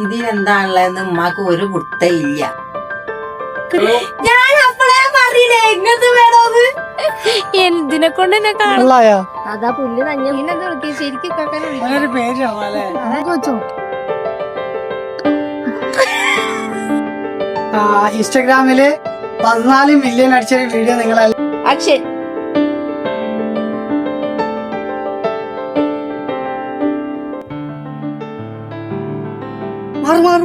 ഇതിനെന്താണുള്ളതെന്ന് ഉമ്മാക്ക് ഒരു കുട്ടയില്ല. ഞാൻ അപ്പളേ പറഞ്ഞില്ലേ ഇങ്ങനത്തെ വേണോന്ന്. എന്തിനെ കൊണ്ട് എന്നെ കാണാ അതാ പുല്ല് തന്നെ ശരിക്കും ഇൻസ്റ്റാഗ്രാമില് 14 മില്യൺ അടിച്ചൊരു വീഡിയോ നിങ്ങൾ അക്ഷയ് മാറ്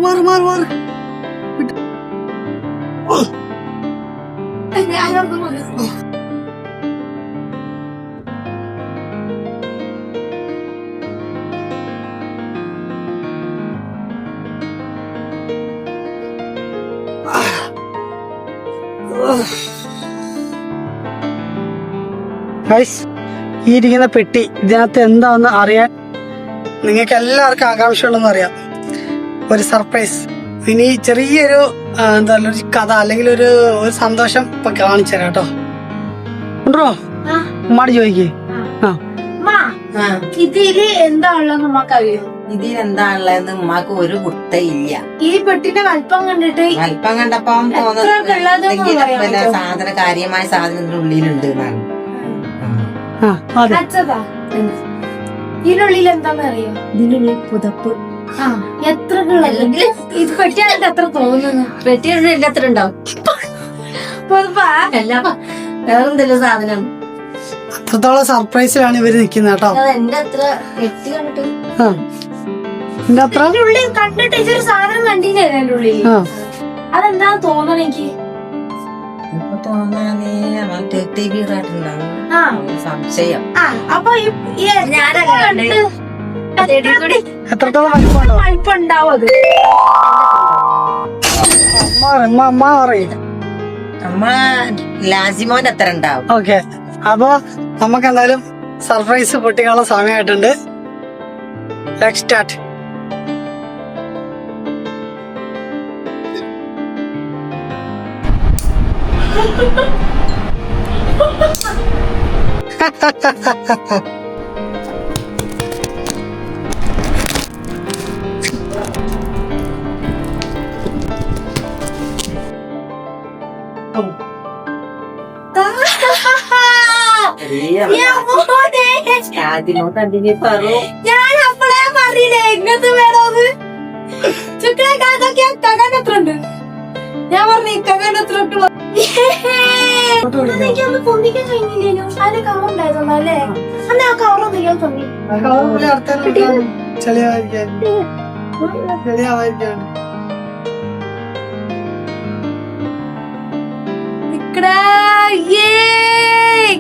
ഈ ഇരിക്കുന്ന പെട്ടി ഇതിനകത്ത് എന്താന്ന് അറിയാൻ നിങ്ങൾക്ക് എല്ലാവർക്കും ആകാംക്ഷ ഉണ്ടെന്ന് അറിയാം. ഒരു സർപ്രൈസ്. ഇനി ചെറിയൊരു എന്താ ഒരു കഥ അല്ലെങ്കിൽ ഒരു സന്തോഷം ഇപ്പൊ കാണിച്ചു തരാം കേട്ടോ. ഉണ്ടോ ഉമ്മാട് ചോദിക്കേ. ഇതില് എന്താ ഉള്ളതെന്ന് നമുക്കറിയോ? ഇതിനെന്താണുള്ളതെന്ന് ഉമ്മാക്ക് ഒരു കുട്ടയില്ല. ഈ പെട്ടിന്റെ വലിപ്പം കണ്ടിട്ട് വലിപ്പം കണ്ടപ്പം തോന്നുന്നത് സാധന കാര്യമായ സാധനം ഇതിന്റെ ഉള്ളിലുണ്ട് എന്നാണ്. ഇതിനുള്ളിൽ എന്താന്ന് അറിയോ? ഇതിനുള്ളിൽ പുതപ്പ്. എത്ര ഇത് പെട്ടിയാണെങ്കിൽ എത്ര തോന്നുന്നു? പെട്ടിയുള്ളിൽ എത്ര ഉണ്ടാവും? പുതപ്പാ വേറെന്തെങ്കിലും സാധനം. അത്രത്തോളം സർപ്രൈസിലാണ് ഇവര് നിക്കുന്നത് കേട്ടോ. എന്റെ അത്ര പെട്ടി കണ്ടിട്ട് ഉള്ളിൽ കണ്ടിട്ട് ഇതൊരു സാധനം കണ്ടില്ലേ എന്റെ ഉള്ളിൽ? അതെന്താ തോന്നണ എനിക്ക് സംശയം. അപ്പൊ എത്രത്തോളം വലിപ്പുണ്ടാവും അത്? അമ്മ ലാസിമോൻ എത്ര ഉണ്ടാവും? ഓക്കെ, അപ്പൊ നമുക്ക് എന്തായാലും സർപ്രൈസ് പൊട്ടിക്കാനുള്ള സമയമായിട്ടുണ്ട്. Let's start. ഞാൻ അപ്പളേ പറഞ്ഞില്ലേ ഇങ്ങനത്തെ വേണോന്ന്. കകനത്രണ്ട് ഞാൻ പറഞ്ഞു കകനത്രണ്ട് എനിക്കൊന്ന് പൊന്തിക്കാൻ കഴിഞ്ഞില്ലേനു. അതിന് കവർ ഉണ്ടായിരുന്നു അല്ലേ? അന്ന് ആ കവറൊന്നും ഞാൻ തോന്നി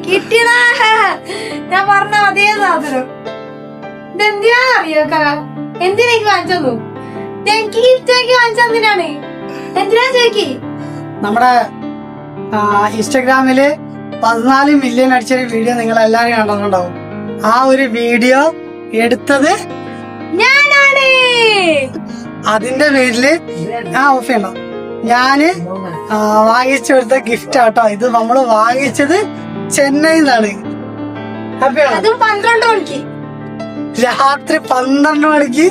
കിട്ടിയതാ. ഞാൻ പറഞ്ഞ അതേ സാധനം. ഇതെന്തിനാ അറിയോ? എന്തിനാ എനിക്ക് വാങ്ങിച്ചു? എനിക്ക് ഗിഫ്റ്റാക്കി വാങ്ങിച്ചതിനാണ്. എന്തിനാ ചോദിക്കി? നമ്മുടെ ഇൻസ്റ്റാഗ്രാമില് 14 മില്യൺ അടിച്ചൊരു വീഡിയോ നിങ്ങൾ എല്ലാരും കണ്ടിട്ടുണ്ടാവും. ആ ഒരു വീഡിയോ എടുത്തത് ഞാനാണ്. അതിന്റെ പേരില് ഓഫ് ചെയ്യണം. ഞാന് വാങ്ങിച്ചു കൊടുത്ത ഗിഫ്റ്റ് ആട്ടോ ഇത്. നമ്മള് വാങ്ങിച്ചത് ചെന്നൈന്നാണ്. അതും 12 മണിക്ക് രാത്രി 12 മണിക്ക്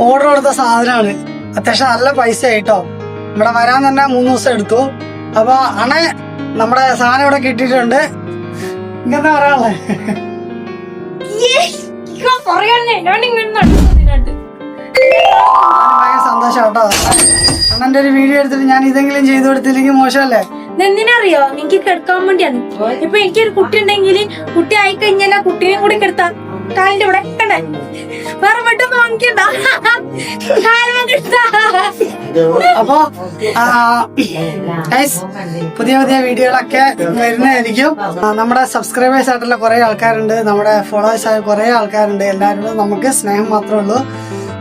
ഓർഡർ കൊടുത്ത സാധനമാണ്. അത്യാവശ്യം നല്ല പൈസ ആയിട്ടോ. ഇവിടെ വരാൻ തന്നെ 3 ദിവസം എടുത്തു. അപ്പൊ നമ്മുടെ സാധനം ഇവിടെ കിട്ടിയിട്ടുണ്ട്. ഇങ്ങനെ പറയാനുള്ളേ ഭയങ്കര സന്തോഷം കേട്ടോ. അണ്ണന്റെ ഒരു വീഡിയോ എടുത്തിട്ട് ഞാൻ ഇതെങ്കിലും ചെയ്തു കൊടുത്തില്ലെങ്കിൽ മോശമല്ലേ? എന്തിനറിയോ? എനിക്ക് കിടക്കാൻ വേണ്ടിയാണ്. ഇപ്പൊ എനിക്കൊരു കുട്ടി ഉണ്ടെങ്കിൽ കുട്ടി ആയിക്കഴിഞ്ഞാൽ കുട്ടീനെയും കൂടി കിടത്താം. കാലിന്റെ ഇവിടെ കണ്ടേ വേറെ പെട്ടെന്ന് വാങ്ങിക്കണ്ട. അപ്പൊ പുതിയ പുതിയ വീഡിയോകളൊക്കെ വരുന്നതായിരിക്കും. നമ്മുടെ സബ്സ്ക്രൈബേഴ്സ് ആയിട്ടുള്ള കുറെ ആൾക്കാരുണ്ട്, നമ്മുടെ ഫോളോവേഴ്സ് ആയ കുറെ ആൾക്കാരുണ്ട്. എല്ലാവരോടും നമുക്ക് സ്നേഹം മാത്രമേ ഉള്ളൂ.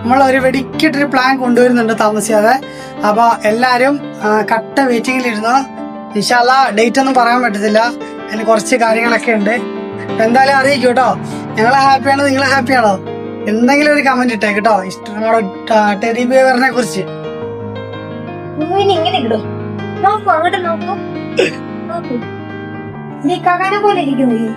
നമ്മൾ ഒരു വെടിക്കിട്ടൊരു പ്ലാൻ കൊണ്ടുവരുന്നുണ്ട് താമസിയാതെ. അപ്പൊ എല്ലാരും കട്ട വെയിറ്റിംഗിലിരുന്നു. ഇൻഷാ അല്ലാഹ് ഡേറ്റ് ഒന്നും പറയാൻ പറ്റത്തില്ല, അതിന് കുറച്ച് കാര്യങ്ങളൊക്കെ ഉണ്ട്. എന്തായാലും അറിയിക്കും കേട്ടോ. ഞങ്ങളെ ഹാപ്പിയാണോ നിങ്ങളെ ഹാപ്പിയാണോ? എന്തെങ്കിലും ഒരു കമന്റ് ഇട്ടേ കേട്ടോ. നമ്മുടെ ടെഡി ബിയറിനെ കുറിച്ച് ഇങ്ങനെ ഇടും. നോക്കൂ, അങ്ങോട്ട് നോക്കൂ. നീ കകാനെ പോലെ ഇരിക്കുന്നില്ലേ?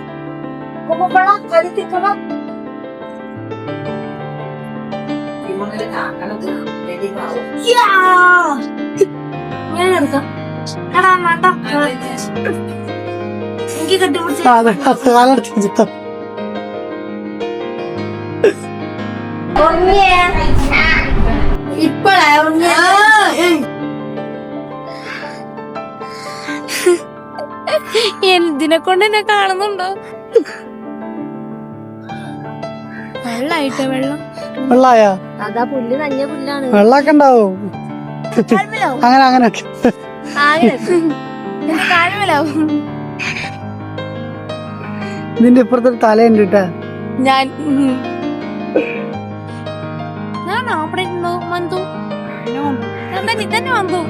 ഞാൻ എടുക്കാം. എടാ വേണ്ട, എനിക്ക് കെട്ടിപ്പിടിച്ച് ഇപ്പഴാ എന്തിനെ കൊണ്ട് എന്നെ കാണുന്നുണ്ടോ? വെള്ളായിട്ടോ വെള്ളം വെള്ളായോ? അതാ പുല്ല് നഞ്ഞ പുല്ലാണ്. വെള്ളമൊക്കെ ഉണ്ടാവും. അങ്ങനെ അങ്ങനെ താഴ്മലാവും. ഇതിന്റെ ഇപ്പുറത്തൊരു തലയുണ്ട് കേട്ടാ. ഞാൻ അവിടെ ഇരുന്നു മന്തു തന്നെ വന്നു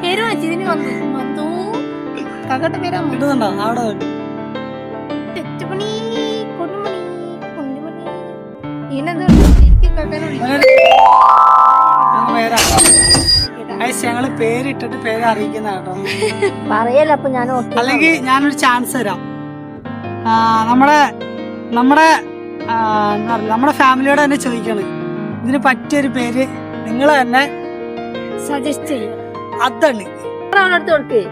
പേര് വാങ്ങിച്ചതിന് വന്നു മന്തു കകട്ട് പേരാ ഇടുന്നുണ്ടോ അവിടെ? തെറ്റുമണി കൊണ്ടുമണി കൊണ്ടുമണി ഈനെന്താ ഞങ്ങള് പേരിട്ടിട്ട് പേര് അറിയിക്കുന്ന കേട്ടോ. പറയല്ല. അപ്പൊ ഞാൻ അല്ലെങ്കിൽ ഞാനൊരു ചാൻസ് തരാം. നമ്മുടെ നമ്മുടെ എന്താ പറയുക, നമ്മുടെ ഫാമിലിയോട് തന്നെ ചോദിക്കണം ഇതിന് പറ്റിയൊരു പേര് നിങ്ങൾ തന്നെ സജസ്റ്റ് ചെയ്യും. അതാണ് അവളടുത്ത് കൊടുക്കേ.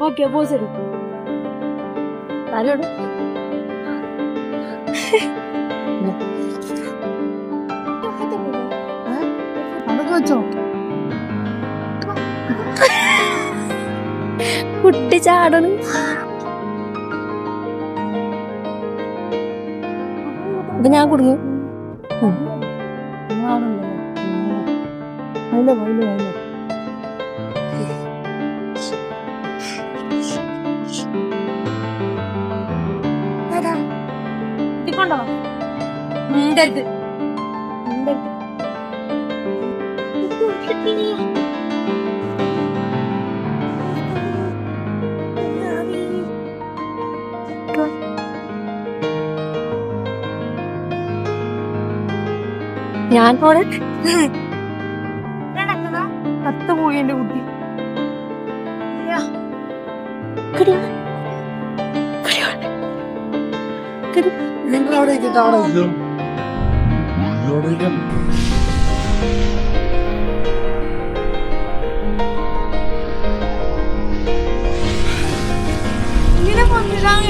ഓക്കെ പോസ് എടുക്കും. തലോട് അതൊക്കെ വെച്ചോ. കുട്ടി ചാടണ്. അപ്പൊ ഞാൻ കുടുങ്ങും. കൊണ്ടോ ഞാൻ പോണെ 10 പോയി എന്റെ കുട്ടി. നിങ്ങൾ അവിടെ അവിടെ ഇങ്ങനെ കൊണ്ടിടാൻ